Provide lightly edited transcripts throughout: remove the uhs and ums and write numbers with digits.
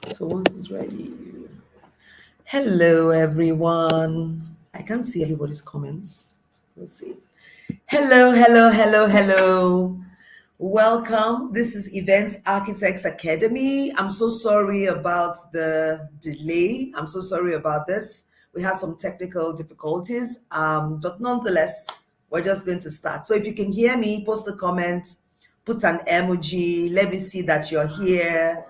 So once it's ready. Hello, everyone. I can't see everybody's comments. We'll see. Hello, hello, hello, hello. Welcome. This is Event Architects Academy. I'm so sorry about the delay. I'm so sorry about this. We had some technical difficulties, but nonetheless, we're just going to start. So if you can hear me, post a comment, put an emoji. Let me see that you're here.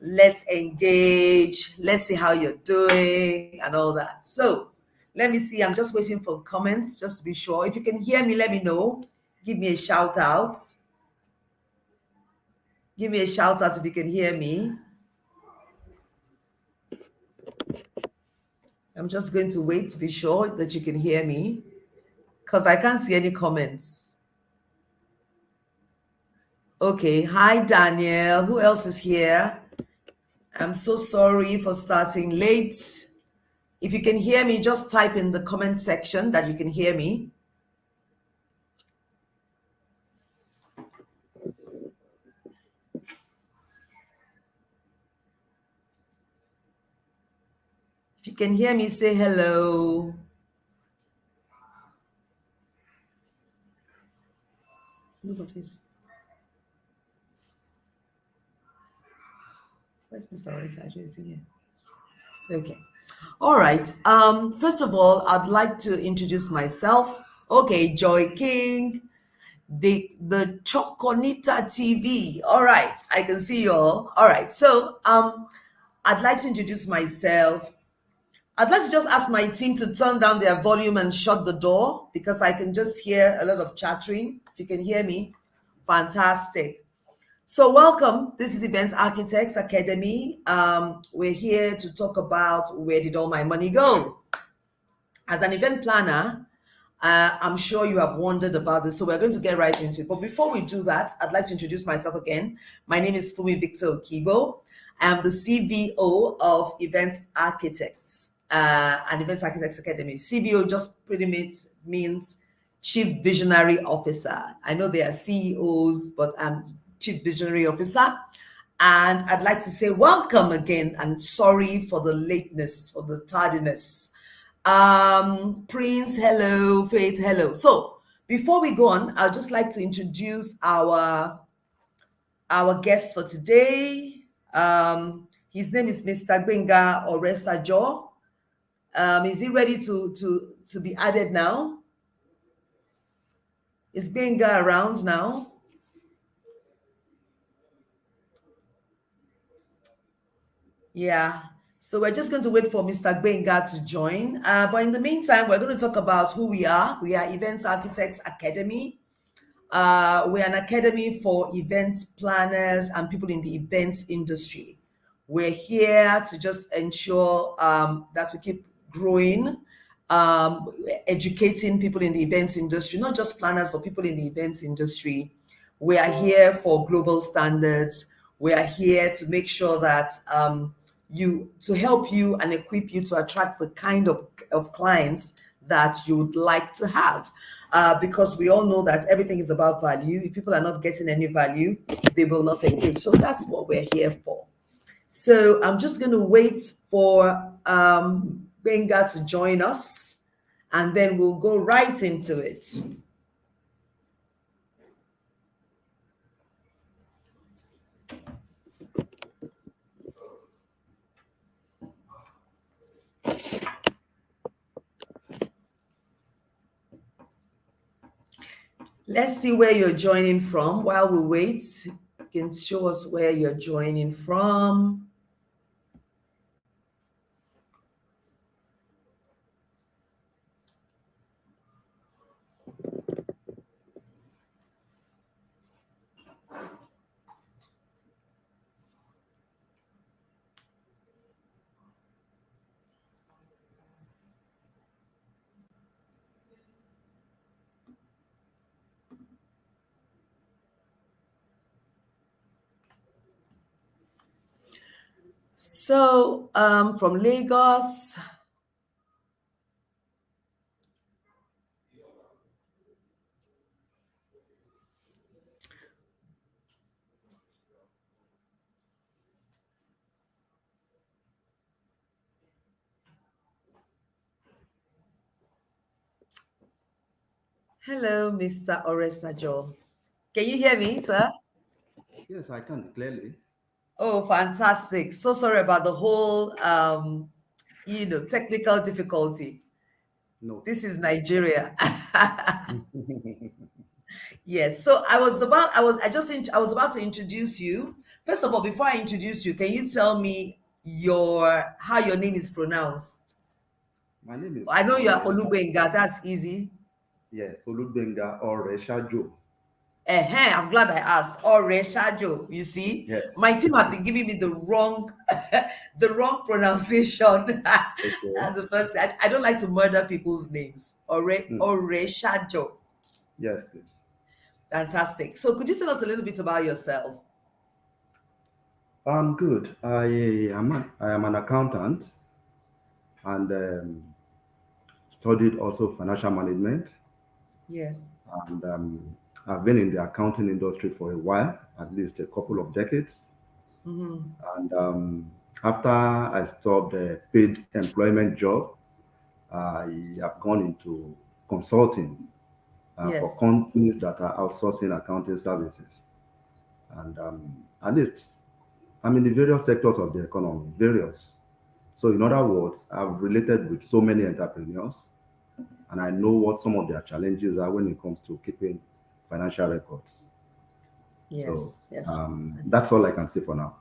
Let's engage. Let's see how you're doing and all that. So let me see. I'm just waiting for comments just to be sure. If you can hear me, let me know. Give me a shout out. Give me a shout out if you can hear me. I'm just going to wait to be sure that you can hear me because I can't see any comments. Okay. Hi, Daniel. Who else is here? I'm so sorry for starting late. If you can hear me, just type in the comment section that you can hear me. If you can hear me, say hello. Nobody's. Where's Mr. Oresajo? Is he here? Okay. All right. First of all, I'd like to introduce myself. Okay, Joy King, the Choconita TV. All right, I can see you all. All right. So I'd like to introduce myself. I'd like to just ask my team to turn down their volume and shut the door because I can just hear a lot of chattering. If you can hear me, fantastic. So welcome. This is Event Architects Academy. We're here to talk about where did all my money go. As an event planner, I'm sure you have wondered about this, so we're going to get right into it. But before we do that, I'd like to introduce myself again. My name is Funmi Victor-Okigbo. I am the CVO of Event Architects and Event Architects Academy. CVO just pretty much means Chief Visionary Officer. I know they are CEOs, but I'm Chief Visionary Officer. And I'd like to say welcome again and sorry for the lateness, for the tardiness. Prince, hello. Faith, hello. So before we go on, I'd just like to introduce our guest for today. His name is Mr. Gbenga Oresajo. Is he ready to be added now? Is Gbenga around now? Yeah. So we're just going to wait for Mr. Gbenga to join. But in the meantime, we're going to talk about who we are. We are Events Architects Academy. We're an academy for event planners and people in the events industry. We're here to just ensure that we keep growing, educating people in the events industry, not just planners, but people in the events industry. We are here for global standards. We are here to make sure that to help you and equip you to attract the kind of clients that you would like to have. Because we all know that everything is about value. If people are not getting any value, they will not engage. So that's what we're here for. So I'm just going to wait for Benga to join us, and then we'll go right into it. Let's see where you're joining from. While we wait, you can show us where you're joining from. So from Lagos, Hello, Mr. Oresajo. Can you hear me, sir? Yes, I can clearly. Oh, fantastic. So sorry about the whole technical difficulty. No This is problem. Nigeria. Yes. So I was about to introduce you. First of all, before I introduce you, can you tell me your how your name is pronounced? My name is I know you are Oresha. Olugbenga. That's easy. Yes, Olugbenga or Oresajo. I'm glad I asked. Oresajo, you see, Yes. my team have been giving me the wrong, the wrong pronunciation. Okay. That's the first thing. I don't like to murder people's names. Mm. Oreshajo. Yes, please. Fantastic. So, could you tell us a little bit about yourself? I'm good. I am an accountant and studied also financial management. Yes. And I've been in the accounting industry for a while, at least a couple of decades. Mm-hmm. And after I stopped a paid employment job, I have gone into consulting for Yes. companies that are outsourcing accounting services. And at least I'm in the various sectors of the economy, various. So, in other words, I've related with so many entrepreneurs and I know what some of their challenges are when it comes to keeping financial records. So, Yes. Yes. that's all I can say for now.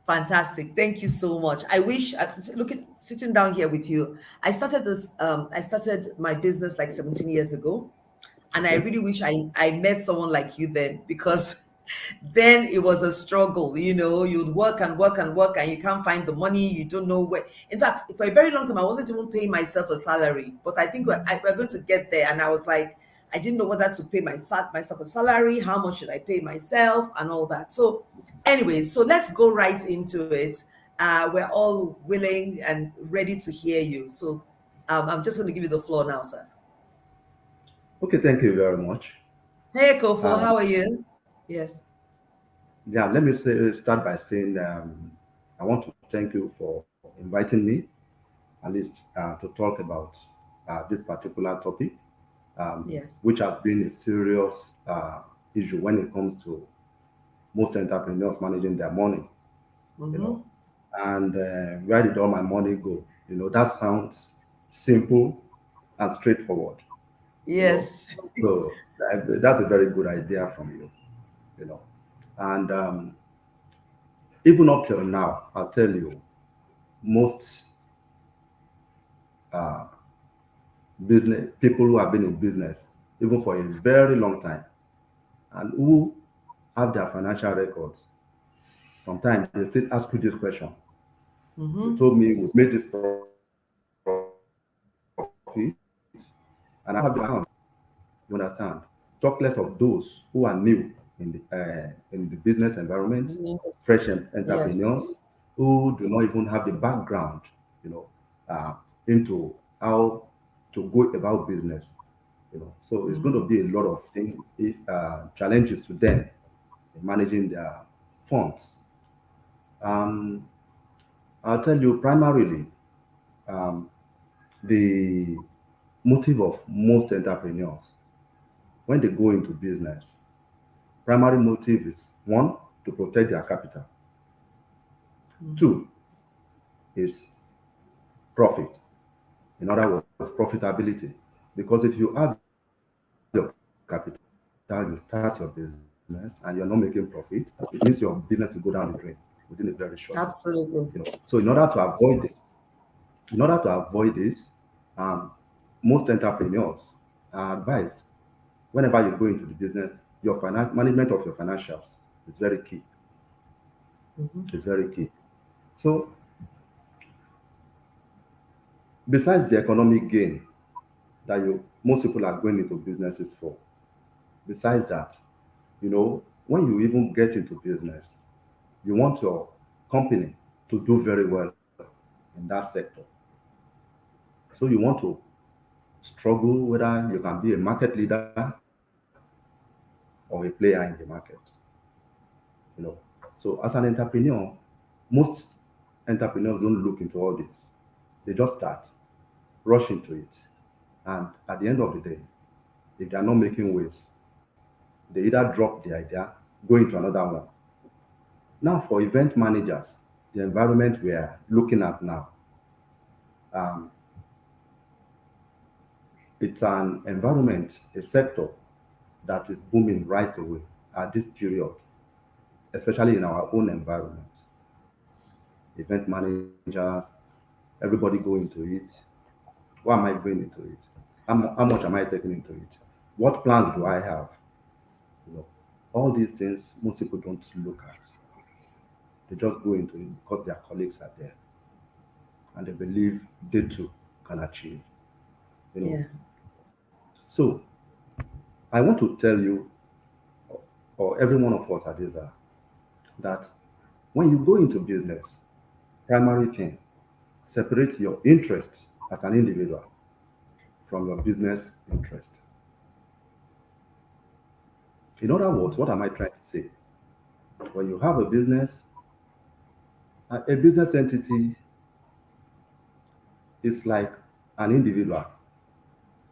Fantastic. Thank you so much. I wish looking sitting down here with you. I started my business like 17 years ago. And I Okay. really wish I met someone like you then, because then it was a struggle. You'd work and work and work and you can't find the money. You don't know where. In fact, for a very long time, I wasn't even paying myself a salary. But I think we're going to get there. And I was like, I didn't know whether to pay myself a salary, how much should I pay myself, and all that. So, anyway, so let's go right into it. We're all willing and ready to hear you. So, I'm just going to give you the floor now, sir. Okay, thank you very much. Hey, Kofo, Um, how are you? Yes. yeah, let me start by saying I want to thank you for inviting me, at least to talk about this particular topic, Yes. which has been a serious issue when it comes to most entrepreneurs managing their money, you know. Mm-hmm. And where did all my money go? That sounds simple and straightforward, you know. Yes. So that's a very good idea from you, you know. And even up till now, I'll tell you, most uh, business people who have been in business, even for a very long time, and who have their financial records, sometimes they still ask you this question. You Mm-hmm. told me we've made this profit, and I have your account. You understand? Talk less of those who are new in the business environment, fresh entrepreneurs Yes. who do not even have the background, you know, into how to go about business. So it's going Mm-hmm. to be a lot of challenges to them in managing their funds. Um, I'll tell you primarily um, the motive of most entrepreneurs when they go into business. Primary motive is one, to protect their capital. Mm-hmm. Two is profit. In other words, profitability. Because if you have your capital, you start your business and you're not making profit, it means your business will go down the drain within a very short time. So Absolutely. in order to avoid this, um, most entrepreneurs are advised whenever you go into the business, your management of your financials is very key. Mm-hmm. Is very key. So besides the economic gain that you most people are going into businesses for, besides that, when you even get into business, you want your company to do very well in that sector. So you want to struggle whether you can be a market leader or a player in the market. You know. So as an entrepreneur, most entrepreneurs don't look into all this. They just start, rush into it. And at the end of the day, If they are not making waves, they either drop the idea, go into another one. Now, for event managers, the environment we are looking at now, um, it's an environment, a sector that is booming right away at this period, especially in our own environment. Event managers, everybody go into it. Why am I going into it? How much am I taking into it? What plans do I have? You know, all these things most people don't look at. They just go into it because their colleagues are there and they believe they too can achieve. You know, Yeah. so I want to tell you, or every one of us at this, that when you go into business, primary thing, separate your interest as an individual from your business interest. In other words, what am I trying to say? When you have a business, a business entity is like an individual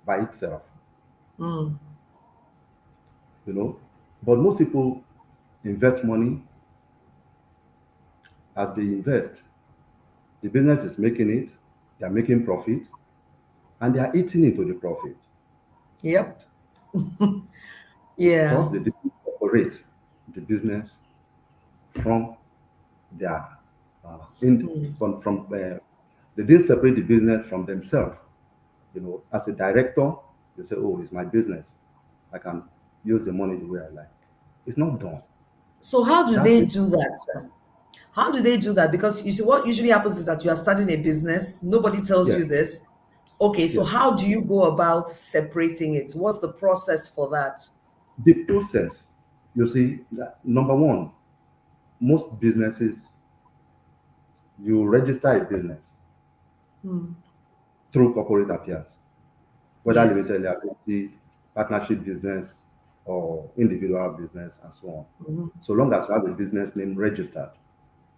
by itself, Mm. you know. But most people invest money. As they invest, the business is making it, they are making profit, and they are eating into the profit Yep. Yeah. because they didn't operate the business from their Mm. they didn't separate the business from themselves. You know, as a director, you say, "Oh, it's my business. I can use the money the way I like." It's not done. So how do That's they it. do that, sir? How do they do that? Because you see, what usually happens is that you are starting a business, nobody tells Yes, you this. Okay, so yes. how do you go about separating it? What's the process for that? The process, you see, number one, most businesses, you register a business Hmm. through corporate affairs, whether Yes. limited liability, partnership business, or individual business, and so on. Hmm. So long as you have a business name registered,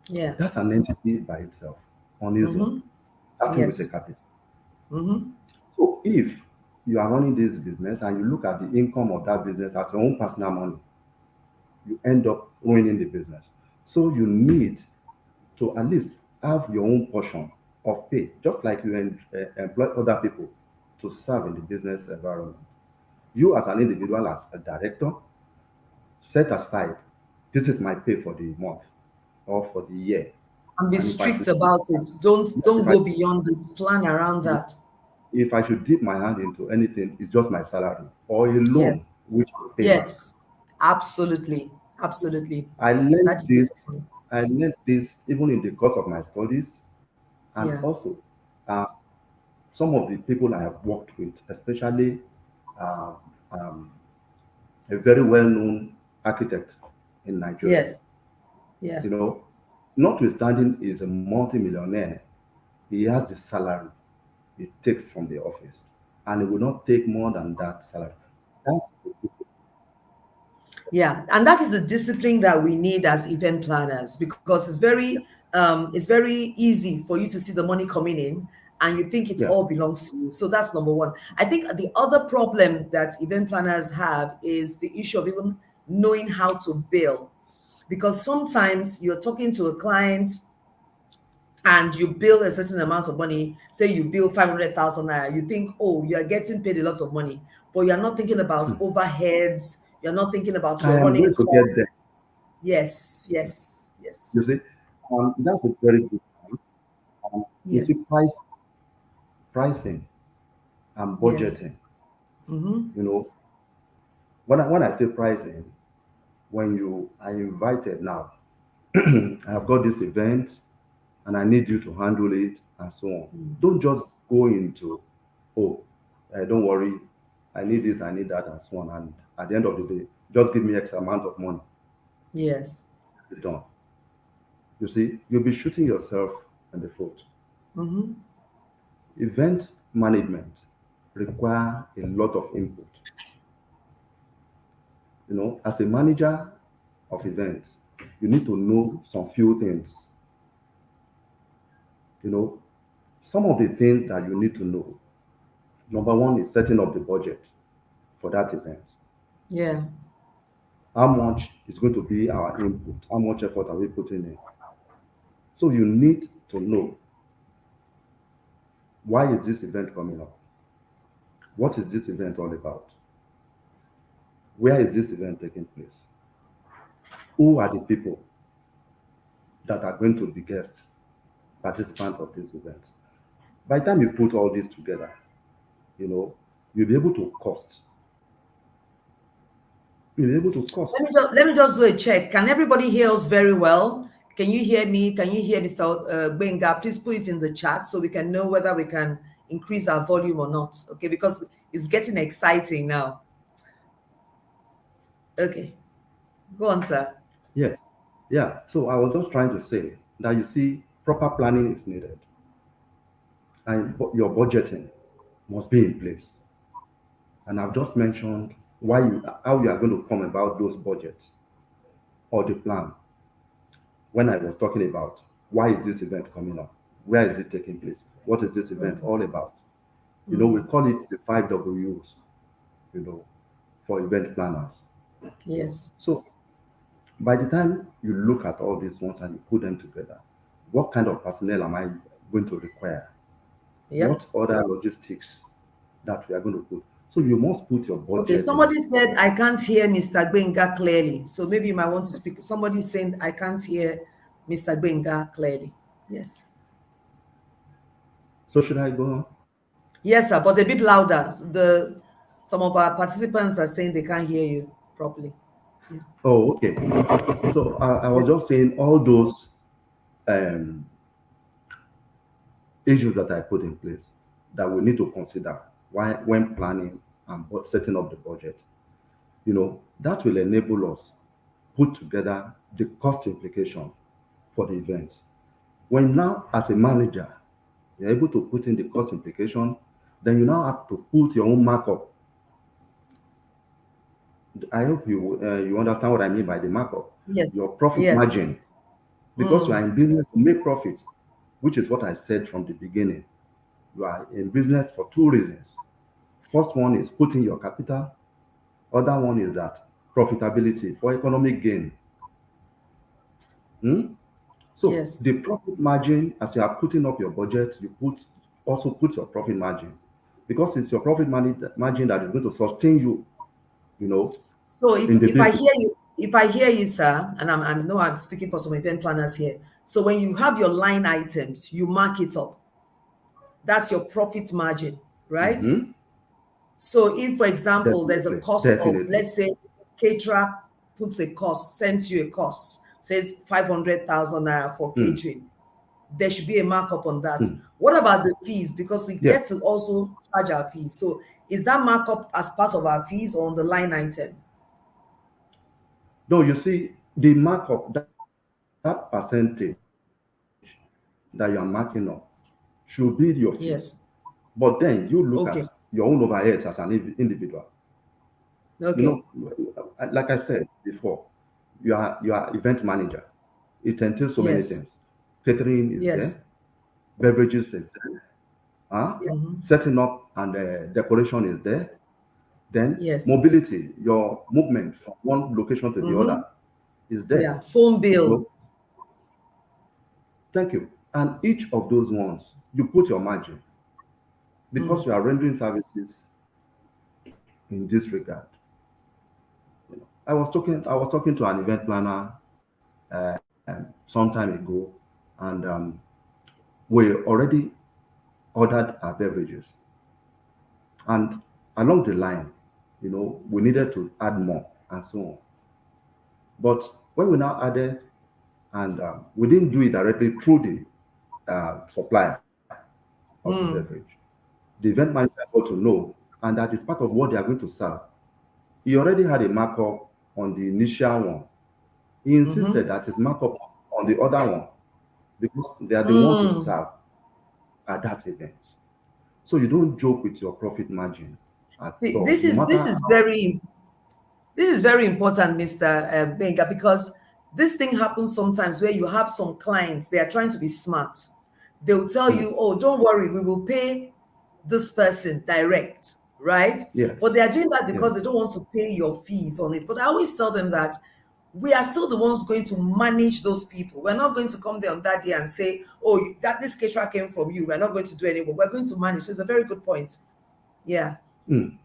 Yeah. that's an entity by itself on its own, Hmm. starting with a Yes. capital. Hmm. So if you are running this business and you look at the income of that business as your own personal money, you end up ruining the business. So you need to at least have your own portion of pay, just like you employ other people to serve in the business environment. You, as an individual, as a director, set aside this is my pay for the month or for the year. And be And if I strict should, about it. Don't yes, don't go beyond it. Plan around that. if I should dip my hand into anything, it's just my salary or a Yes. loan which I pay back. Yes. Absolutely. Absolutely. I learned That's it. this. I learned this even in the course of my studies, and Yeah. also uh, some of the people I have worked with, especially uh, um, a very well-known architect in Nigeria. Yes. Yeah. You know, notwithstanding is a multi-millionaire, he has the salary he takes from the office, and he will not take more than that salary. That's Yeah, and that is the discipline that we need as event planners because it's very easy for you to see the money coming in and you think it yeah. all belongs to you. So that's number one. I think the other problem that event planners have is the issue of even knowing how to bill, because sometimes you're talking to a client and you bill a certain amount of money, say you bill 500,000 naira, you think, oh, you're getting paid a lot of money, but you're not thinking about overheads, you're not thinking about I your am running going to get costs. there. Yes, yes, yes, You see, that's a very good point. You see, yes, pricing and yes. budgeting. Mm-hmm. You know, when I say pricing, when you are invited now, I have got this event and I need you to handle it and so on. Don't just go into, oh, don't worry, I need this, I need that, and so on. And at the end of the day, just give me X amount of money. Yes. You're done. You see, you'll be shooting yourself in the foot. Mm-hmm. Event management require a lot of input. You know, as a manager of events, you need to know some few things. You know, some of the things that you need to know. Number one is setting up the budget for that event? Yeah. How much is going to be our input? How much effort are we putting in? So you need to know, why is this event coming up? What is this event all about? Where is this event taking place? Who are the people that are going to be guests, participants of this event? By the time you put all this together, you know, you'll be able to cost. You'll be able to cost. Let me just do a check. Can everybody hear us very well? Can you hear me? Can you hear Mr. Benga? Please put it in the chat so we can know whether we can increase our volume or not. Okay, because it's getting exciting now. Okay, go on, sir. Yeah, yeah. So I was just trying to say that, you see, proper planning is needed, and your budgeting must be in place. And I've just mentioned how you are going to come about those budgets or the plan when I was talking about why is this event coming up? Where is it taking place? What is this event all about? We call it the five W's, you know, for event planners. Yes. So by the time you look at all these ones and you put them together, what kind of personnel am I going to require? Yep. What other logistics that we are going to put? So you must put your Okay, budget in. somebody said I can't hear Mr. Benga clearly. So maybe you might want to speak. Somebody saying I can't hear Mr. Benga clearly. Yes. So should I go on? Yes, sir, but a bit louder. Some of our participants are saying they can't hear you properly. Yes. Oh, okay. So I was Yes. just saying all those um, issues that I put in place that we need to consider when planning and setting up the budget. That will enable us put together the cost implication for the event. When now, as a manager, you're able to put in the cost implication, then you now have to put your own markup. I hope you understand what I mean by the markup. Yes. Your profit Yes. margin, because you are Mm. in business to make profit, which is what I said from the beginning. You are in business for two reasons. First one is putting your capital. Other one is that profitability for economic gain. Hmm? So the Yes. profit margin, as you are putting up your budget, you also put your profit margin, because it's your profit margin that is going to sustain you, you know, So in the business. if I hear you, sir, and I know I'm speaking for some event planners here. So when you have your line items, you mark it up. That's your profit margin, right? Hmm. So if, for example, there's a Definitely, cost of, definitely. let's say, caterer puts a cost, sends you a cost, says 500,000 naira for Hmm. catering, there should be a markup on that. Hmm. What about the fees? Because we Yeah. get to also charge our fees. So is that markup as part of our fees or on the line item? No, you see, the markup, that percentage that you are marking up should be your fees. Yes. But then you look Okay. at your own overheads as an individual. You Okay. know, like I said before, you are event manager. It entails so many Yes. things. Catering is Yes. there, beverages is there, Mhm. setting up and decoration is there. Then Yes. mobility, your movement from one location to the Hmm. other is there. Yeah. Phone You bills. know, thank you. And each of those ones, you put your margin, because Mm. you are rendering services in this regard. I was talking to an event planner some time ago, and we already ordered our beverages. And along the line, we needed to add more and so on. But when we now added, and we didn't do it directly through the supplier of the beverage, Mm. the event manager got to know, and that is part of what they are going to serve. He already had a markup on the initial one. He insisted Mm-hmm. that his markup on the other one, because they are the one to Mm. serve at that event. So you don't joke with your profit margin at See, all, no matter how. this is very important, Mr. Benga, because this thing happens sometimes where you have some clients, they are trying to be smart. They'll tell Hmm. you, oh, don't worry, we will pay this person direct, right? But Yes. they are doing that because Yes. they don't want to pay your fees on it. But I always tell them that we are still the ones going to manage those people. We're not going to come there on that day and say, oh, that this caterer came from you. We're not going to do anymore. We're going to manage. So it's a very good point. Yeah. Mm.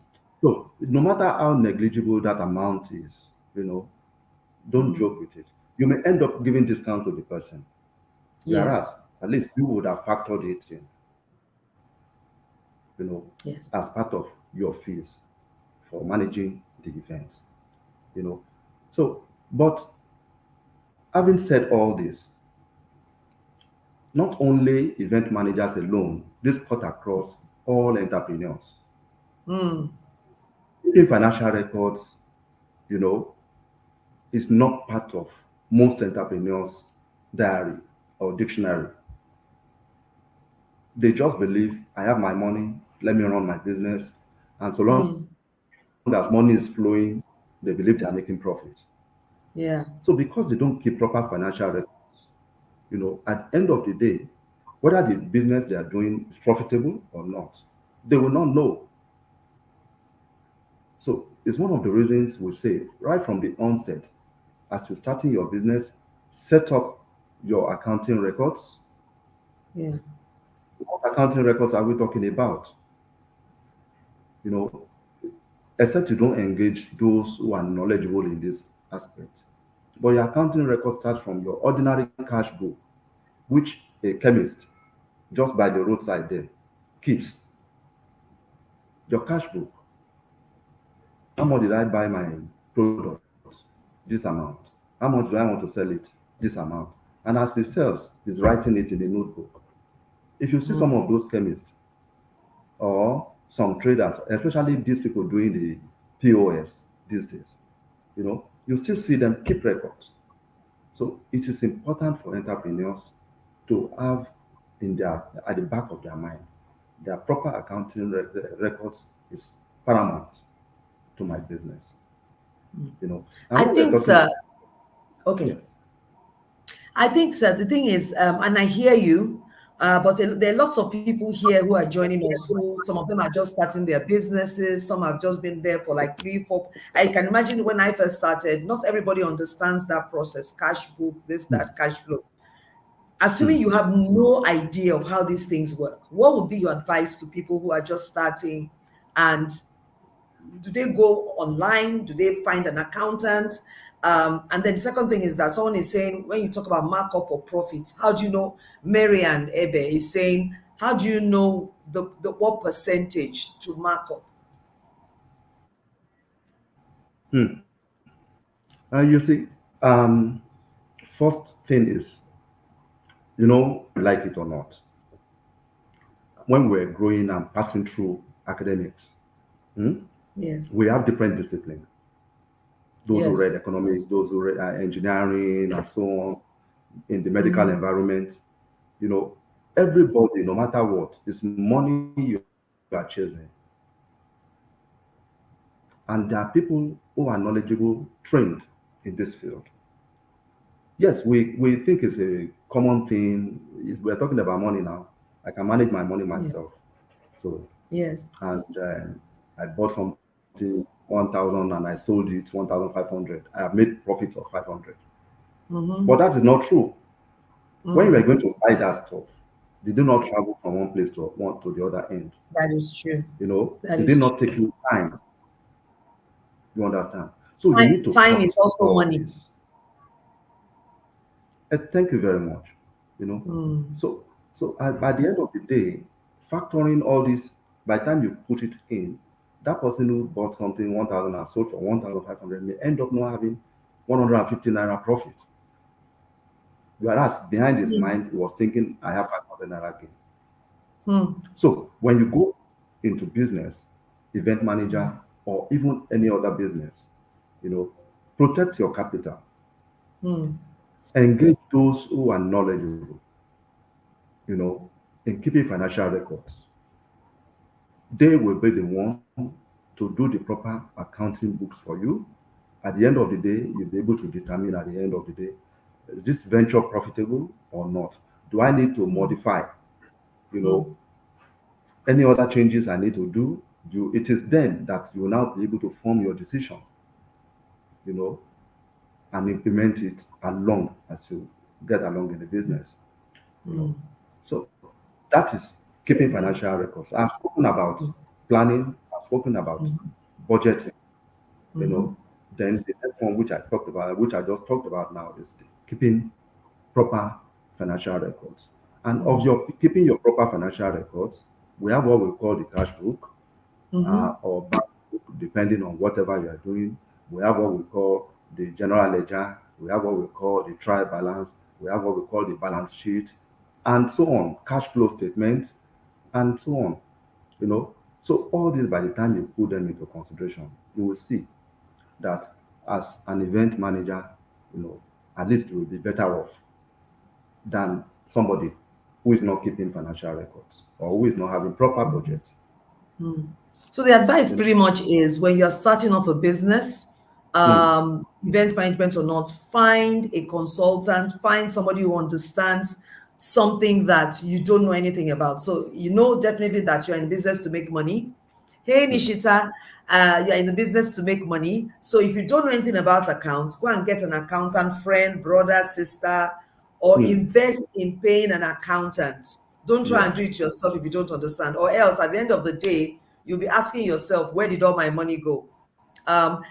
So no matter how negligible that amount is, don't Mm. joke with it. You may end up giving discount to the person, whereas Yes. at least you would have factored it in, you know, Yes. as part of your fees for managing the event, you know. So, but having said all this, not only event managers alone, this cut across all entrepreneurs. Mm. Keeping financial records, you know, is not part of most entrepreneurs' diary or dictionary. They just believe I have my money, let me run my business, and so long as Mm. money is flowing, they believe they are making profit. Yeah. So because they don't keep proper financial records, at the end of the day, whether the business they are doing is profitable or not, they will not know. So it's one of the reasons we say right from the onset, as you're starting your business, set up your accounting records. Yeah. What accounting records are we talking about? You know, except you don't engage those who are knowledgeable in this aspect. But your accounting record starts from your ordinary cash book, which a chemist just by the roadside there keeps. Your cash book. How much did I buy my product? This amount. How much do I want to sell it? This amount. And as he sells, he's writing it in a notebook. If you see some Mm. of those chemists or some traders, especially these people doing the POS these days, you still see them keep records. So it is important for entrepreneurs to have at the back of their mind, their proper accounting records is paramount to my business. And I when we're think, talking sir, about okay. yes, I think, sir, the thing is, and I hear you, but there are lots of people here who are joining us who some of them are just starting their businesses, some have just been there for like 3, 4. I can imagine when I first started, not everybody understands that process, cash book, this, that, cash flow. Assuming you have no idea of how these things work, what would be your advice to people who are just starting? And do they go online? Do they find an accountant? And then the second thing is that someone is saying, when you talk about markup or profits, how do you know? Mary and Ebe is saying, how do you know the what percentage to mark up? you see, um, first thing is, like it or not, when we're growing and passing through academics, hmm, Yes. we have different disciplines. Those who read Yes. economics, those who read engineering, and so on, in the medical Mm. environment, you know, everybody, no matter what, is money you are chasing. And there are people who are knowledgeable, trained in this field. Yes, we think it's a common thing. If we're talking about money now, I can manage my money myself. Yes. So, Yes. and I bought something 1,000 and I sold it 1,500. I have made profit of 500. But Mm-hmm. that is not true. When you were Mm. going to buy that stuff, did you not travel from one place to the other end? That is true. That Did it is not true. take you time? You understand? So you need to Time is calculate also all money. this. Thank you very much. You know, Mm. so by the end of the day, factoring all this, by the time you put it in, that person who bought something 1,000 and sold for 1,500 may end up not having 150 naira profit. Whereas behind his Mm. mind, he was thinking, I have 500 naira gain. Mm. So when you go into business, event manager, or even any other business, you know, protect your capital, Mm. engage those who are knowledgeable, in keeping financial records. They will be the one to do the proper accounting books for you. At the end of the day, you'll be able to determine at the end of the day, is this venture profitable or not? Do I need to modify, you Mm. know, any other changes I need to do it is then that you will now be able to form your decision, you know, and implement it along as you get along in the business, you know. So that is keeping financial records. I've spoken about Yes. planning, I've spoken about Mm-hmm. budgeting, you Mm-hmm. know. Then the next one which I talked about, which I just talked about now, is the keeping proper financial records. And of Mm-hmm. your keeping your proper financial records, we have what we call the cash book, Mm-hmm. or bank book, depending on whatever you are doing. We have what we call the general ledger. We have what we call the trial balance. We have what we call the balance sheet, and so on, cash flow statements, and so on. You know, so all this, by the time you put them into consideration, you will see that as an event manager, you know, at least you will be better off than somebody who is not keeping financial records or who is not having proper budgets. So the advice You know, pretty much is when you're starting off a business, mm, event management or not, find a consultant, find somebody who understands something that you don't know anything about. So you know definitely that you're in business to make money. Hey mm, Nishita, you're in the business to make money. So if you don't know anything about accounts, go and get an accountant friend, brother, sister, or mm, invest in paying an accountant. Don't try yeah, and do it yourself if you don't understand, or else at the end of the day, you'll be asking yourself, where did all my money go? Um,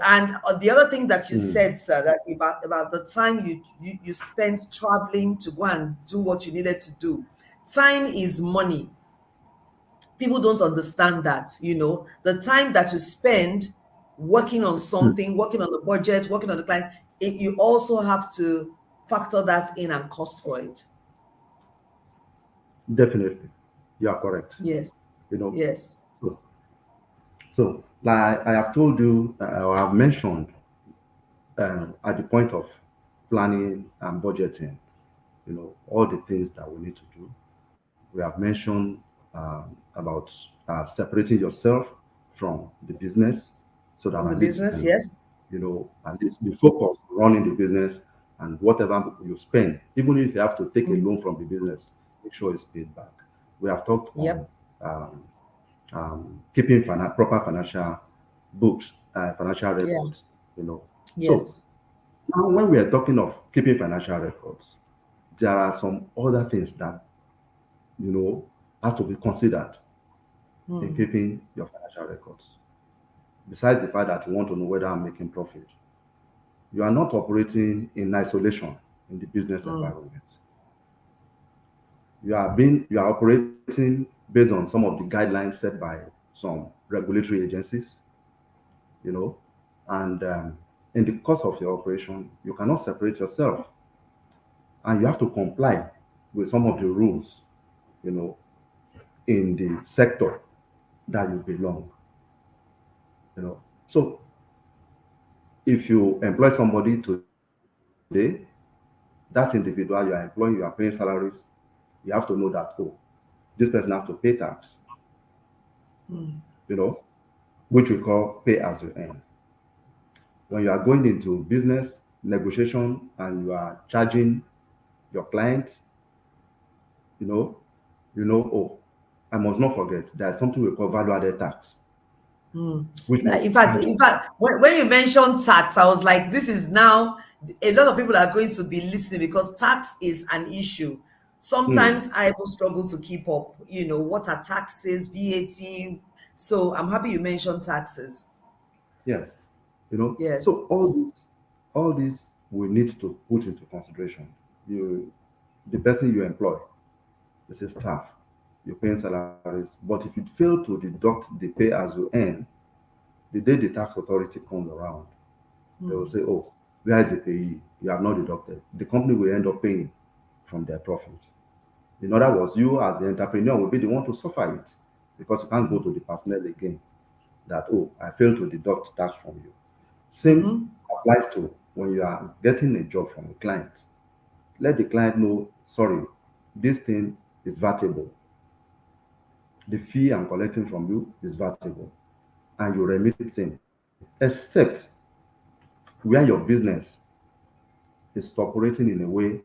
and the other thing that you mm, said, sir, that about the time you spent traveling to go and do what you needed to do. Time is money. People don't understand that, the time that you spend working on mm, something, working on the budget, working on the client, you also have to factor that in and cost for it. definitely, you are correct. Yes. You know, Yes. so, so like I have told you, or I've mentioned at the point of planning and budgeting, you know, all the things that we need to do. We have mentioned about separating yourself from the business so that From the at least you business, can, yes. you know, at least be focused on running the business, and whatever you spend, even if you have to take a Mhm. loan from the business, make sure it's paid back. We have talked on Yep. um, keeping proper financial books, financial Yeah. records, you know. So Yes. now when we are talking of keeping financial records, there are some other things that, you know, has to be considered in Hmm. keeping your financial records. Besides the fact that you want to know whether I'm making profit, you are not operating in isolation in the business Hmm. environment. You are operating based on some of the guidelines set by some regulatory agencies, you know, and in the course of your operation, you cannot separate yourself, and you have to comply with some of the rules, you know, in the sector that you belong, you know. So if you employ somebody today, that individual you are employing, you are paying salaries, you have to know that, oh, this person has to pay tax, you know, which we call pay as you earn. When you are going into business negotiation and you are charging your client, you know, oh, I must not forget there's something we call value added tax, Hmm. which must In be fact, charged. when you mentioned tax, I was like, this is now a lot of people are going to be listening because tax is an issue. Hmm. Sometimes I even struggle to keep up. What are taxes, VAT? So I'm happy you mentioned taxes. Yes, you know. Yes. So all this we need to put into consideration. You, the person you employ, is a staff. You're paying salaries, but if you fail to deduct the pay as you earn, the day the tax authority comes around, they will Hmm. say, "Oh, where is the payee? You have not deducted." The company will end up paying from their profit. In other words, you as the entrepreneur will be the one to suffer it because you can't go to the personnel again that, oh, I failed to deduct tax from you. Same Mm-hmm. applies to when you are getting a job from a client. Let the client know, sorry, this thing is vatable. The fee I'm collecting from you is vatable, and you remit it same, except where your business is operating in a way,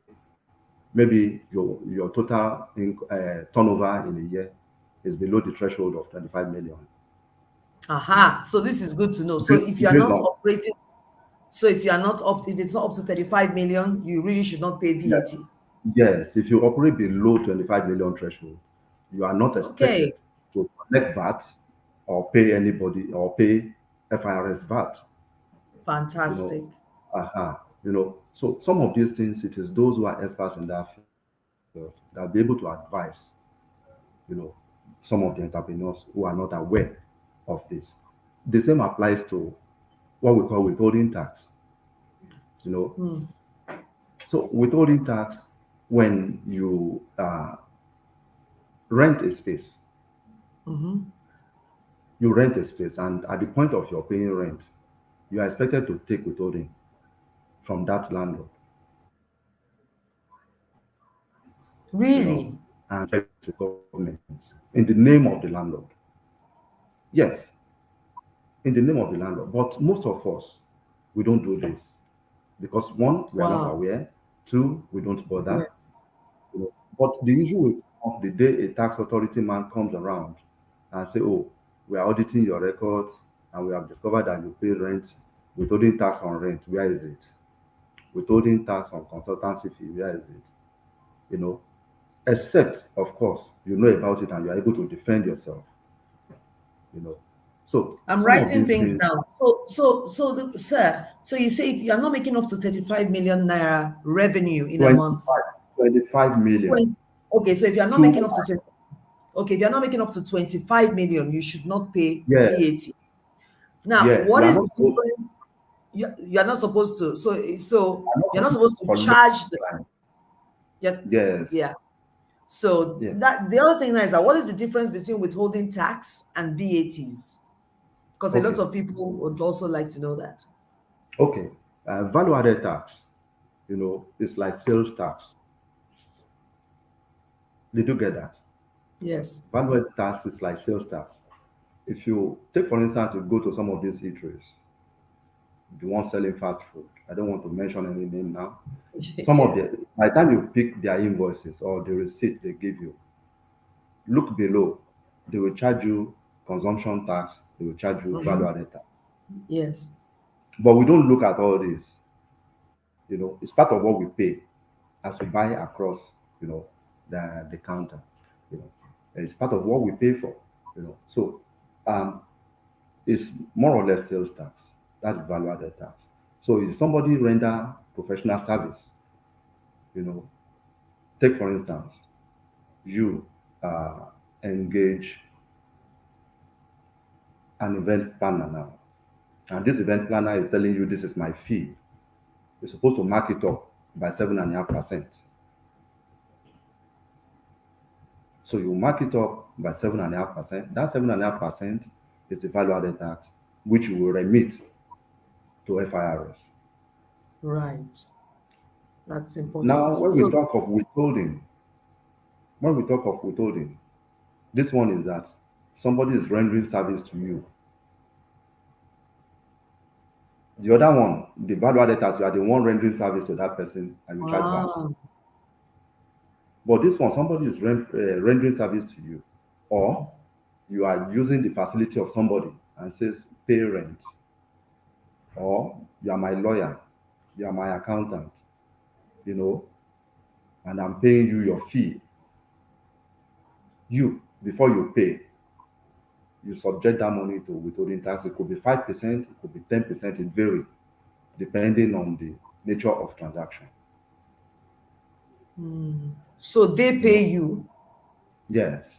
maybe your total turnover in a year is below the threshold of 25 million. Aha. So this is good to know. So if you are Based not on, operating, so if you are not up, if it's not up to 35 million, you really should not pay yes, VAT. yes, if you operate below 25 million threshold, you are not expected Okay. to collect VAT or pay anybody or pay FIRS VAT. You know, Fantastic. so some of these things, it is those who are experts in that field that will be able to advise, you know, some of the entrepreneurs who are not aware of this. The same applies to what we call withholding tax. You know, Hmm. so withholding tax, when you rent a space, Mm-hmm. you rent a space, and at the point of your paying rent, you are expected to take withholding from that landlord, Really? and share it with government in the name of the landlord. Yes, in the name of the landlord. But most of us, we don't do this because one, we are not Wow. aware. Two, we don't bother. Yes. But the issue will come the day a tax authority man comes around and say, "Oh, we are auditing your records and we have discovered that you pay rent, withholding tax on rent. Where is it? Withholding tax on consultancy fee. Where is it?" You know, except of course you know about it and you are able to defend yourself. You know, so I'm some of writing these things things, down. Sir, so you say if you are not making up to 35 million naira revenue in a month, 25, 25 million. 20, okay, so if you are not Two, making up to 20, okay, if you are not making up to 25 million, you should not pay yes, VAT. Now, yes, what you are is not the supposed, difference? You are not supposed to. So you are not you're not supposed to supposed to collect charge the, client. yeah, Yes, yeah. So yeah, that the other thing now is that what is the difference between withholding tax and VATs? Because a lot okay, of people would also like to know that. okay. Value added tax, it's like sales tax. Did you get that? Yes. Value added tax is like sales tax. If you take, for instance, you go to some of these eateries, the ones selling fast food. I don't want to mention any name now. Some of Yes. the, by the time you pick their invoices or the receipt they give you, look below. They will charge you consumption tax. They will charge you value Mhm. added tax. Yes. But we don't look at all this. It's part of what we pay as we buy across, you know, the counter. You know, it's part of what we pay for. So um, it's more or less sales tax. That's value added tax. So if somebody render professional service, you know, take for instance, you uh, engage an event planner now, and this event planner is telling you this is my fee. You're supposed to mark it up by 7.5%. So you mark it up by 7.5%. That 7.5% is the value added tax, which you will remit to FIRS. Right. That's Now, important. when we So, talk of withholding, when we talk of withholding, this one is that somebody is rendering service to you. The other one, the value added tax, you are the one rendering service to that person and you charge VAT. ah, But this one, somebody is rendering service to you, or you are using the facility of somebody and says, pay rent, or you are my lawyer, you are my accountant, you know, and I'm paying you your fee. Before you pay, you subject that money to withholding tax. It could be 5%, it could be 10%, it varies depending on the nature of transaction. so they You pay know, you. yes.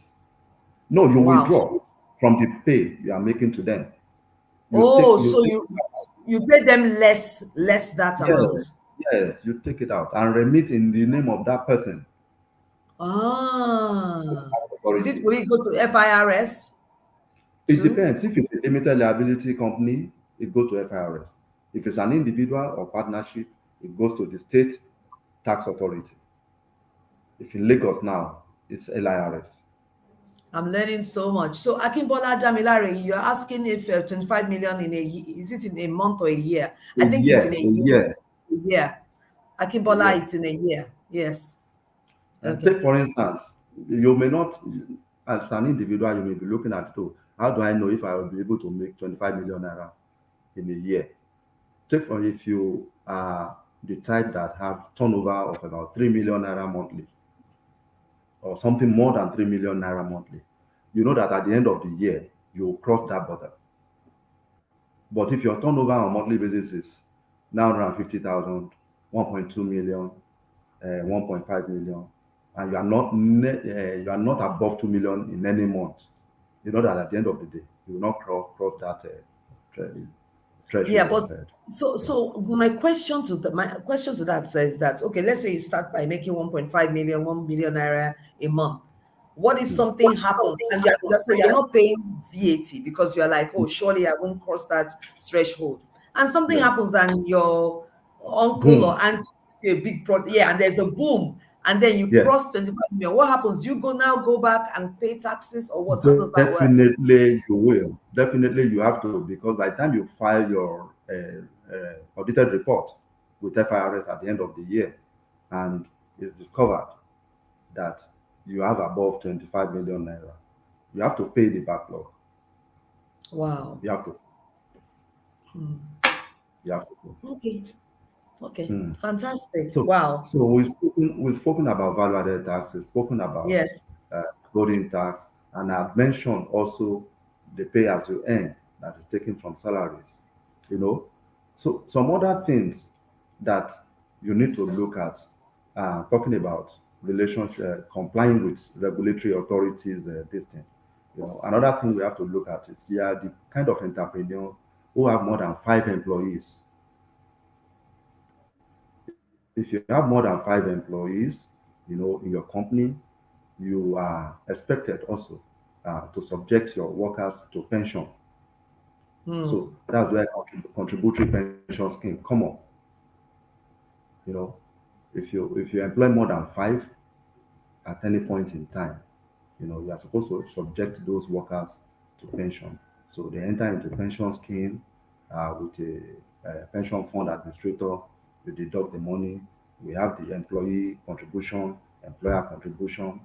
No, you Wow. withdraw from the pay you are making to them. Oh, You so take you pay them less that yes, amount. yes, you take it out and remit in the name of that person to the Ah. tax So will authority. it go to FIRS It too? depends. If it's a limited liability company, it goes to FIRS. If it's an individual or partnership, it goes to the state tax authority. If in Lagos now, it's LIRS. I'm learning so much. So Akimbola Damilare, you're asking if 25 million in a is it in a month or a year? A I think it's in year, a a year. year, A year. a Akimbola, year. it's in a year. Yes. And Okay. take for instance, you may not, as an individual, you may be looking at it, oh, How do I know if I will be able to make 25 million naira in a year? Take for if you are the type that have turnover of about 3 million naira monthly or something more than 3 million naira monthly, you know that at the end of the year, you will cross that border. But if your turnover on monthly basis is 950,000, 1.2 million, 1.5 million, and you are not above 2 million in any month, you know that at the end of the day, you will not cross that thre- Yeah, threshold but of you know. so my question to that says that, okay, let's say you start by making 1.5 million, 1 million naira a month. What if something happens and you're not paying VAT because you're like, oh, surely I won't cross that threshold. And something Yeah. happens and your uncle or Boom. aunt gives you a big product, yeah, and there's a boom, and then you Yes. cross 25 million. What happens? You go back and pay taxes, or what? How does that work? Definitely you will. Definitely you have to, because by the time you file your audited report with FIRS at the end of the year, and it's discovered that you have above 25 million naira, you have to pay the backlog. Wow. You have to. Hmm. You have to pay. Okay. Okay, Hmm. fantastic. So, Wow. we've spoken about value-added tax. We've spoken about Yes. uh, golden tax, and I've mentioned also the pay as you earn that is taken from salaries. You know, so some other things that you need to look at. Talking about relationship, complying with regulatory authorities. This thing. You know, another thing we have to look at is, yeah, the kind of entrepreneur who have more than 5 employees. If you have more than 5 employees, in your company, you are expected also to subject your workers to pension. Hmm. So that's where contributory pension scheme come up. You know, if you employ more than five at any point in time, you are supposed to subject those workers to pension. So they enter into pension scheme with a pension fund administrator. You deduct the money. We have the employee contribution, employer contribution,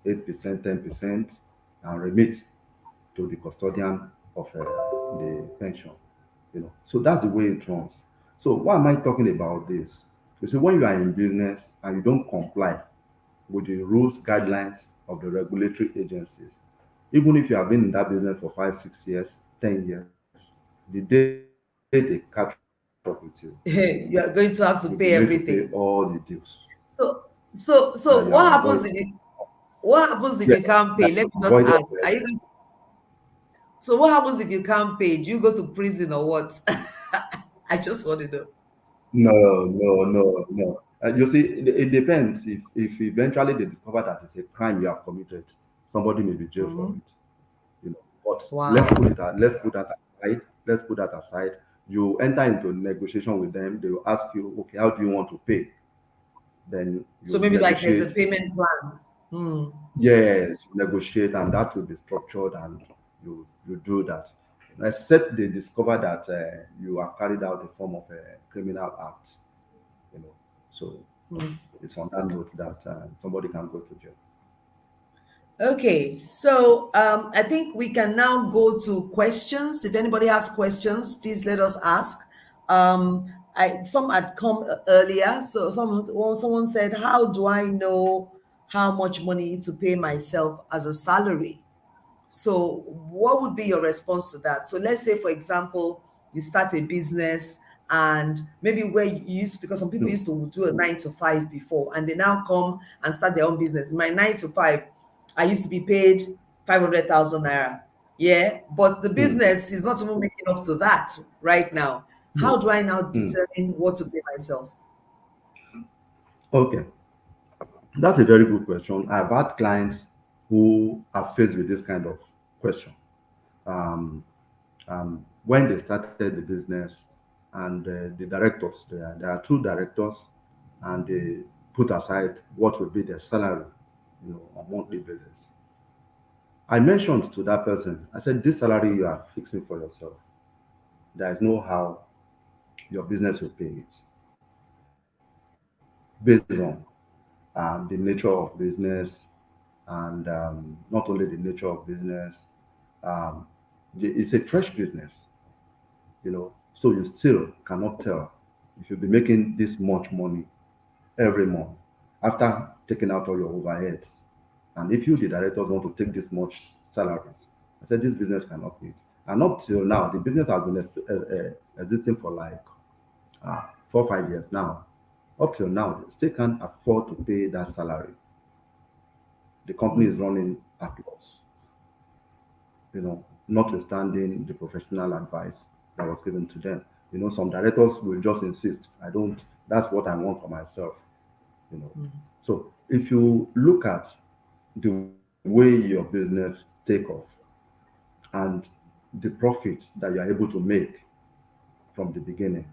8%, 10%, and remit to the custodian of the pension. So that's the way it runs. So why am I talking about this? You see, when you are in business and you don't comply with the rules, guidelines of the regulatory agencies, even if you have been in that business for 5, 6 years, 10 years, the day they catch up with you, You you are will going need to to have to pay pay all the everything. dues So that you have what avoided. happens if you Yes, can't that pay? you Let me have just avoided ask. already. So what happens if you can't pay? Do you go to prison or what? I just want to know. No, no, no, no. You see, it depends. If eventually they discover that it's a crime you have committed, somebody may be jailed for Mhm. it. But Wow. let's put that aside. Let's put that aside. You enter into negotiation with them. They will ask you, okay, how do you want to pay? Then So you maybe like there's a negotiate. payment plan. Hmm. Yes, you negotiate, and that will be structured, and you do that. Except they discover that you have carried out a form of a criminal act. You know, so Hmm. it's on that note that somebody can go to jail. Okay, so I think we can now go to questions. If anybody has questions, please let us ask. Some had come earlier, so someone said, "How do I know how much money to pay myself as a salary?" So, what would be your response to that? So, let's say, for example, you start a business and maybe where you used, because some people Hmm, used to do a 9 to 5 before and they now come and start their own business. My 9 to 5, I used to be paid 500,000 naira. Yeah, but the hmm, business is not even making up to that right now. hmm, How do I now hmm. determine what to pay myself? Okay, that's a very good question. I've had clients who are faced with this kind of question. Um, when they started the business, and the directors, there are two directors, and they put aside what would be their salary, on monthly basis. I mentioned to that person, I said, this salary you are fixing for yourself, there is no how your business will pay it based on the nature of business, and not only the nature of business. It's a fresh business, so you still cannot tell if you'll be making this much money every month after taking out all your overheads. And if you, the directors, want to take this much salaries, I said this business cannot meet. And up till now, the business has been existing for like 4 5 years now. Up till now, they still can't afford to pay that salary. The company is running at loss, notwithstanding the professional advice that was given to them. Some directors will just insist, I don't, that's what I want for myself. you know. So if you look at the way your business take off and the profit that you are able to make from the beginning,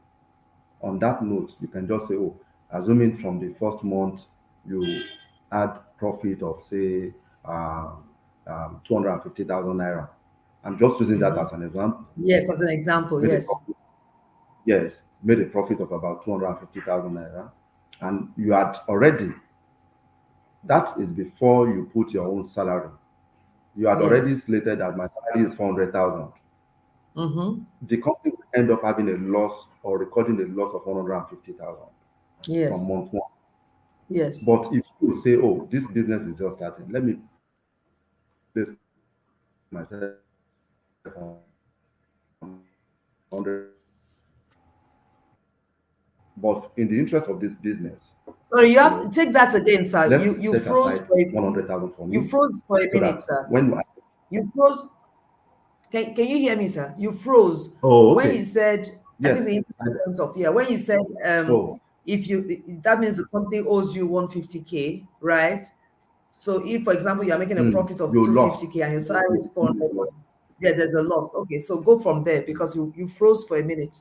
on that note, you can just say, oh, assuming from the first month you add profit of say 250,000 naira. I'm just using that as an example. Yes, as an example, Made a yes. profit, yes, made a profit of about 250,000 naira, and you had already, that is before you put your own salary. You had already Yes. slated that my salary is 400,000. Mm-hmm. The company will end up having a loss or recording a loss of 150,000 from Yes. month one. Yes. But if you say, oh, this business is just starting, let me place myself on 100,000. But in the interest of this business, Sorry, you you have know, take that again, sir. let's You set froze aside for a, 100,000 for you me froze for a so minute, that sir. when I, You froze. Can you hear me, sir? You froze oh, when okay, you said, I think yes, the internet went off. Yeah, when you said oh, if you that means the company owes you 150K, right? So if, for example, you are making a profit of you lost. 250K and your salary is You 400, lost. yeah, there's a loss. Okay, so go from there because you froze for a minute.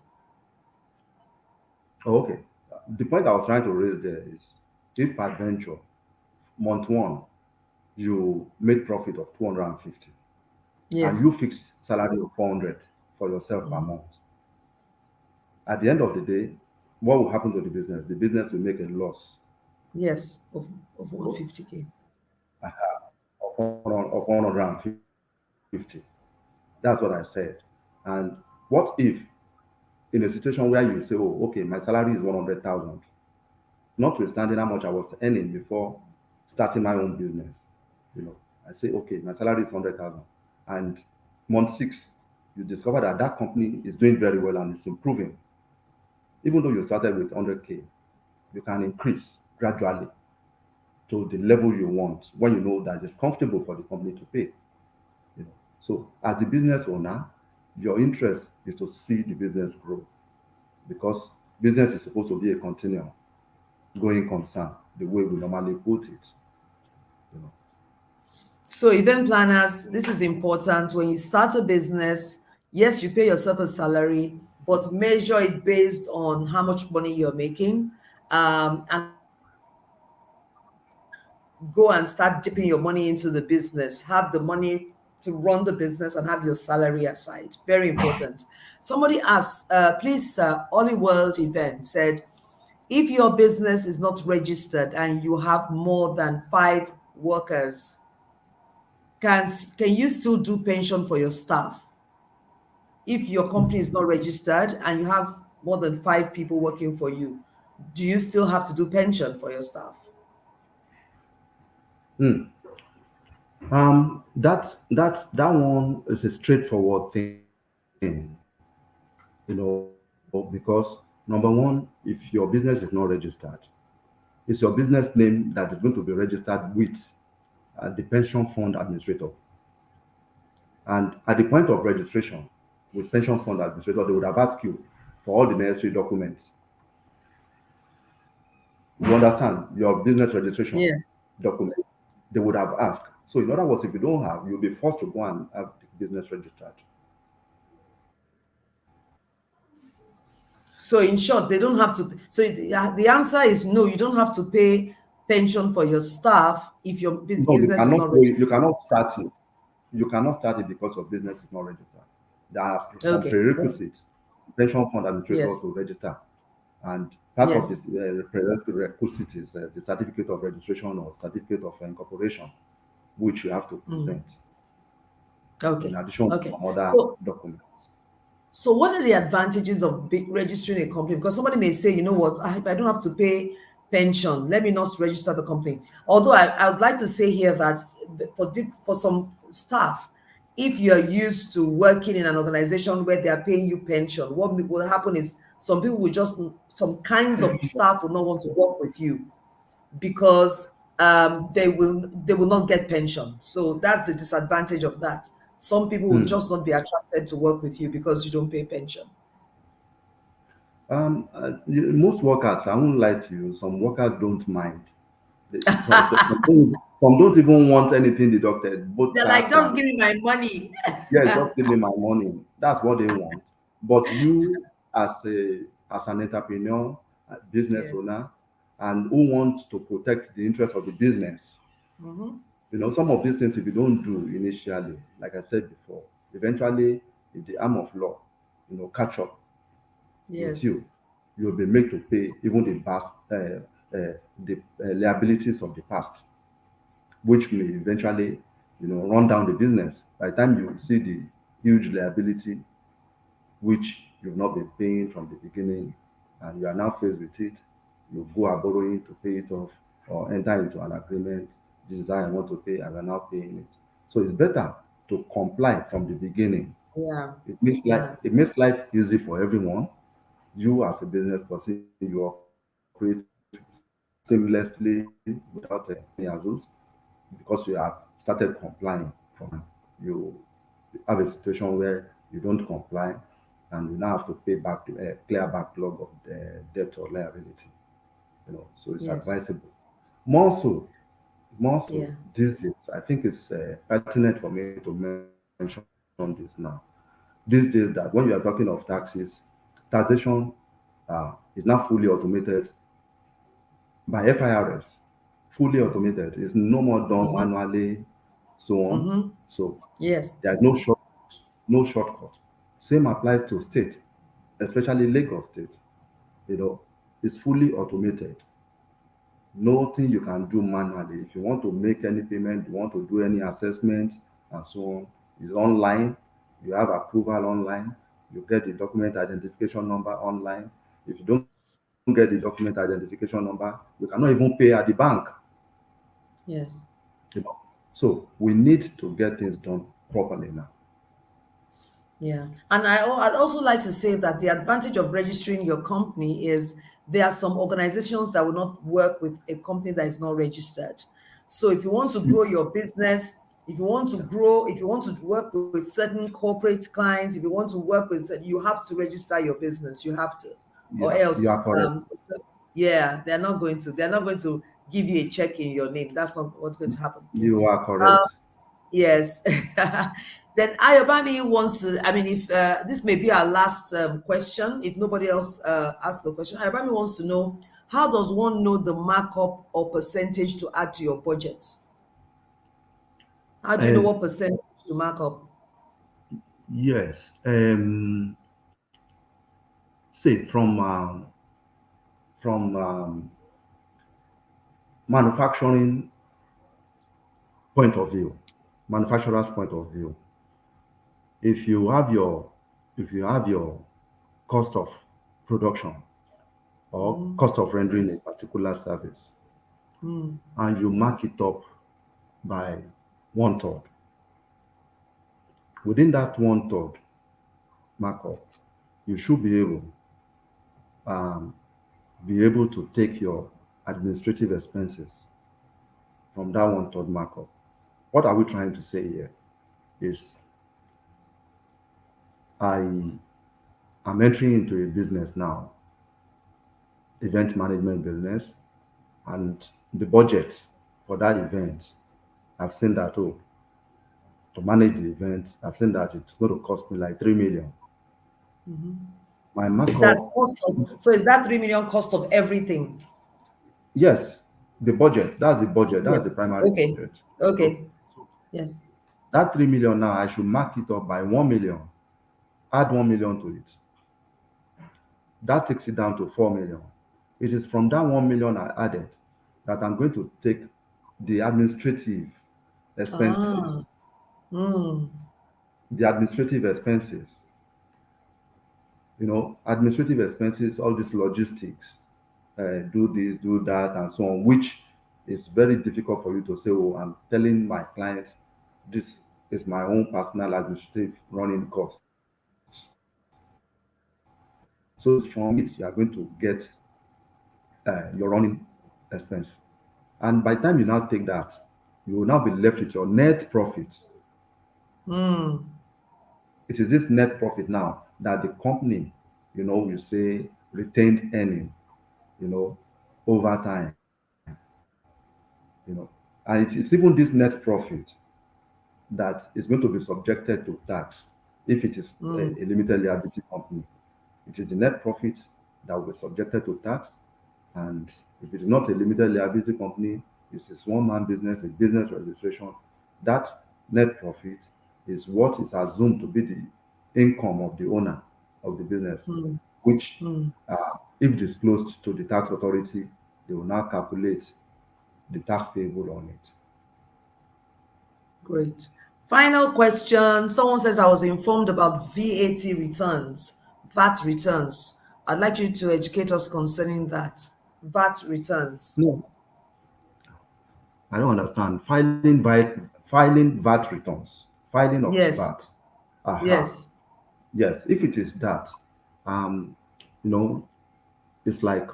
Oh, okay. The point I was trying to raise there is if per venture, month one, you made profit of 250 and Yes. you fix salary of 400 for yourself per month. At the end of the day, what will happen to the business? The business will make a loss Yes, of 150K. of 150. That's what I said. And what if in a situation where you say, oh, okay, my salary is 100,000, notwithstanding how much I was earning before starting my own business, you know, I say, okay, my salary is 100,000. And month six, you discover that that company is doing very well and it's improving. Even though you started with 100K, you can increase gradually to the level you want when you know that it's comfortable for the company to pay. So as a business owner, your interest is to see the business grow because business is supposed to be a continuum going concern, the way we normally put it. You know. So, event planners, this is important. When you start a business, yes, you pay yourself a salary, but measure it based on how much money you're making. And go and start dipping your money into the business. Have the money to run the business and have your salary aside. Very important. Somebody asked, please, Ollie World Event said, if your business is not registered and you have more than 5 workers, can you still do pension for your staff? If your company is not registered and you have more than 5 people working for you, do you still have to do pension for your staff? Hmm. That one is a straightforward thing, because number one, if your business is not registered, it's your business name that is going to be registered with the pension fund administrator. And at the point of registration with pension fund administrator, they would have asked you for all the necessary documents. You understand your business registration Yes. document. They would have asked. So in other words, if you don't have, you'll be forced to go and have the business registered. So in short, they don't have to. So the answer is no. You don't have to pay pension for your staff if your No, you business is cannot not do it. registered. You cannot start it. You cannot start it because your business is not registered. There are some Okay. prerequisites. Pension fund administrator Yes. to register, and part of this Yes. prerequisite is the certificate of registration or certificate of incorporation, which you have to Mm. present. in Okay. addition to Okay. some other So documents. So, what are the advantages of registering a company? Because somebody may say, you know what, if I don't have to pay pension, let me not register the company. Although I would like to say here that for some staff, if you're used to working in an organization where they are paying you pension, what will happen is some kinds of staff will not want to work with you because they will not get pension. So that's the disadvantage of that. Some people will Hmm. just not be attracted to work with you because you don't pay pension. Most workers, I won't lie to you, some workers don't mind. Some don't even want anything deducted, both They're like, tax just and give me my money. yeah, just give me my money. That's what they want. But you, as an entrepreneur, a business Yes. owner, and who wants to protect the interest of the business, Hmm. some of these things if you don't do initially, like I said before, eventually, if the arm of law, catch up with Yes. you, you'll be made to pay even the liabilities of the past, which may eventually, run down the business. By the time you see the huge liability, which you've not been paying from the beginning, and you are now faced with it, you go are borrowing to pay it off, or enter into an agreement. This is how I want to pay, and you're now paying it. So it's better to comply from the beginning. Yeah. Yeah. It makes life easy for everyone. You as a business person, you operate seamlessly without any hassles because you have started complying from day one. You have a situation where you don't comply and you now have to pay back to clear backlog of the debt or liability. So it's Yes. advisable. More so, more Yeah. so these days, I think it's pertinent for me to mention this now. These days, that when you are talking of taxes, taxation is now fully automated by FIRS, fully automated. It's no more done Hmm. manually, so on. Hmm. So Yes. there's no shortcut. Same applies to state, especially Lagos State. You know, it's fully automated. Nothing you can do manually. If you want to make any payment, you want to do any assessment and so on, it's online. You have approval online. You get the document identification number online. If you don't get the document identification number, you cannot even pay at the bank. Yes. So we need to get things done properly now. Yeah. And I'd also like to say that the advantage of registering your company is there are some organizations that will not work with a company that is not registered. So if you want to grow your business, if you want to work with certain corporate clients, if you want to work with, you have to register your business. You have to, or Yeah, you else, are correct. yeah, they're not going to give you a check in your name. That's not what's going to happen. You are Um, correct. Yes. Then Ayobami wants to, I mean, if this may be our last question, if nobody else asks a question, Ayobami wants to know, how does one know the markup or percentage to add to your budget? How do you know Uh, what percentage to mark up? yes. Say from manufacturing point of view, manufacturer's point of view, if you have your if you have your cost of production or Mm, cost of rendering a particular service mm, and you mark it up by one third, within that one third markup, you should um, be able to take your administrative expenses from that one third markup. What are we trying to say here? Is I am entering into a business now, event management business, and the budget for that event, I've seen that, oh, to manage the event, I've seen that it's going to cost me like 3 million. mhm. My That's markup, cost of, so is that 3 million cost of everything? yes, the budget, that's the Yes. primary Okay. budget. So, Okay. Yes. that 3 million now, I should mark it up by 1 million, add 1 million to it. That takes it down to 4 million. It is from that 1 million I added that I'm going to take the administrative expenses. Ah. Mm. the administrative expenses, administrative expenses, all these logistics, do this, do that, and so on, which is very difficult for you to say, oh, I'm telling my clients this is my own personal administrative running costs. So from it, you are going to get your running expense. And by the time you now take that, you will now be left with your net profit. Mm, It is this net profit now that the company, you say retained earning, you know, over time, you know. And it's even this net profit that is going to be subjected to tax if it is mm, a limited liability company. It is the net profit that will be subjected to tax. And if it is not a limited liability company, it's a small man business, a business registration, that net profit is what is assumed to be the income of the owner of the business, mm, which, mm. if disclosed to the tax authority, they will now calculate the tax payable on it. Great. Final question. Someone says I was informed about VAT returns, VAT returns. I'd like you to educate us concerning that. VAT returns. No, I don't understand. Filing VAT returns, filing of Yes, VAT. Aha. yes. Yes, if it is that, um, you know, it's like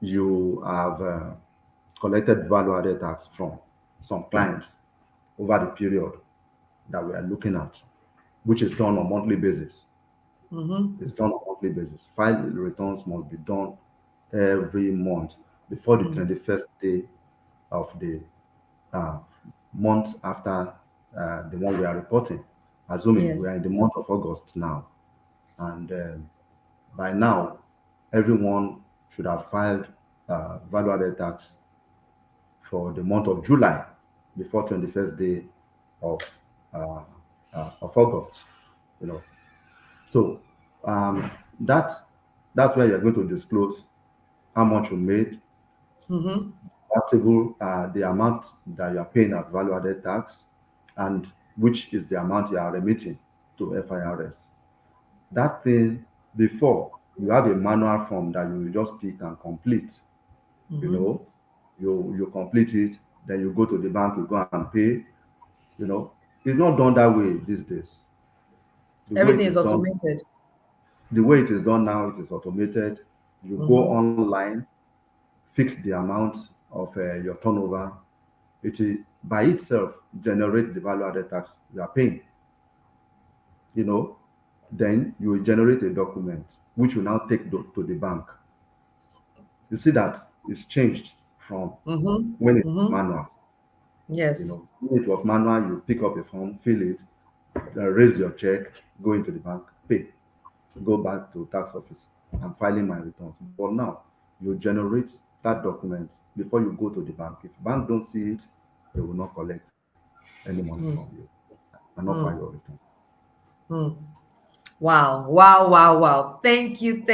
you have collected value added tax from some clients over the period that we are looking at, which is done on monthly basis. Mm-hmm. It's done on monthly basis. File returns must be done every month before the Mm. 21st day of the uh, month after the one we are reporting. Assuming we Yes. are in the month of August now, and by now, everyone should have filed value added tax for the month of July before 21st day of uh, of August. You know, so um, that's that's where you're going to disclose how much you made, Mm-hmm. taxable, the amount that you are paying as value added tax, and which is the amount you are remitting to FIRS. That thing before you have a manual form that you will just pick and complete. You Mm-hmm. know, you complete it, then you go to the bank, you go and pay. You know, it's not done that way these days. The way Everything it is is done, automated. the way it is done now, it is automated. You go Mm-hmm. online, fix the amount of your turnover. It will by itself generate the value added tax you are paying. You know, then you will generate a document which will now take to the bank. You see that it's changed from when Mm-hmm. it was Mm-hmm. manual. Yes. When it was manual, you pick up a form, fill it, raise your check, go into the bank, pay, go back to tax office. I'm filing my returns. But now you generate that document before you go to the bank. If bank don't see it, they will not collect any money from Mm, you and not file mm, your return. mm. Wow, wow, wow, wow. Thank you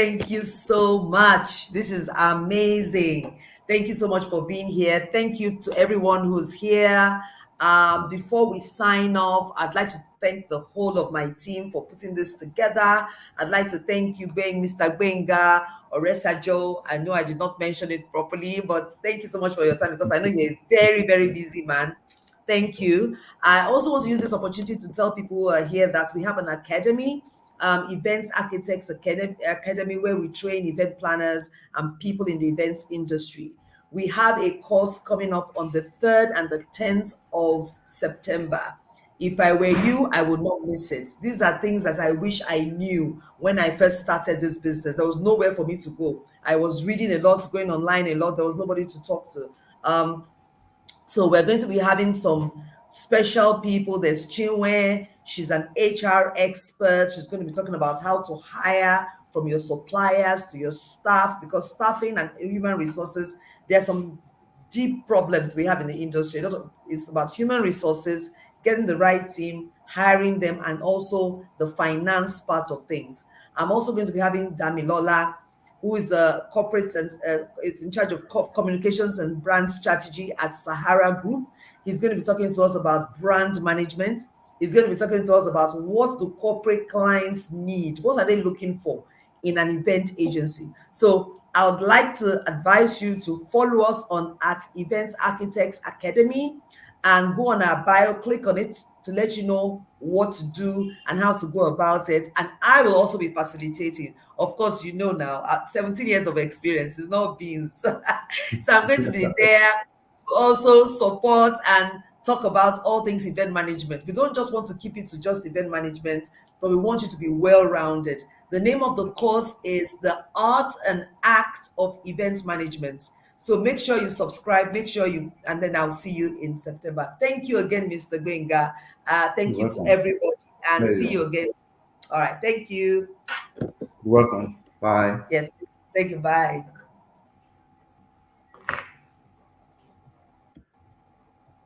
so much. This is amazing. Thank you so much for being here. Thank you to everyone who's here. Before we sign off, I'd like to thank the whole of my team for putting this together. I'd like to thank you, Mr. Benga, Oresajo. I know I did not mention it properly, but thank you so much for your time because I know you're a very, very busy man. Thank you. I also want to use this opportunity to tell people who are here that we have an academy, Events Architects Academy, where we train event planners and people in the events industry. We have a course coming up on the 3rd and the 10th of September. If I were you, I would not miss it. These are things that I wish I knew when I first started this business. There was nowhere for me to go. I was reading a lot, going online a lot. There was nobody to talk to. So we're going to be having some special people. There's Chinwe. She's an HR expert. She's going to be talking about how to hire from your suppliers to your staff, because staffing and human resources, there's some deep problems we have in the industry. It's about human resources, getting the right team, hiring them, and also the finance part of things. I'm also going to be having Damilola, who is a corporate and is in charge of communications and brand strategy at Sahara Group. He's going to be talking to us about brand management. is going to be talking to us about what do corporate clients need? What are they looking for in an event agency? So I would like to advise you to follow us on at Event Architects Academy and go on our bio, click on it to let you know what to do and how to go about it. And I will also be facilitating. Of course, you know now, 17 years of experience is not beans. So I'm going to be there to also support and talk about all things event management. We don't just want to keep it to just event management, but we want you to be well rounded. The name of the course is The Art and Act of Event Management. So make sure you subscribe, make sure you, and then I'll see you in September. Thank you again, Mr. Gbenga. You're Thank you to welcome. everybody, and There you see you go. again. All right. Thank you. You're welcome. Bye. Yes. Thank you. Bye.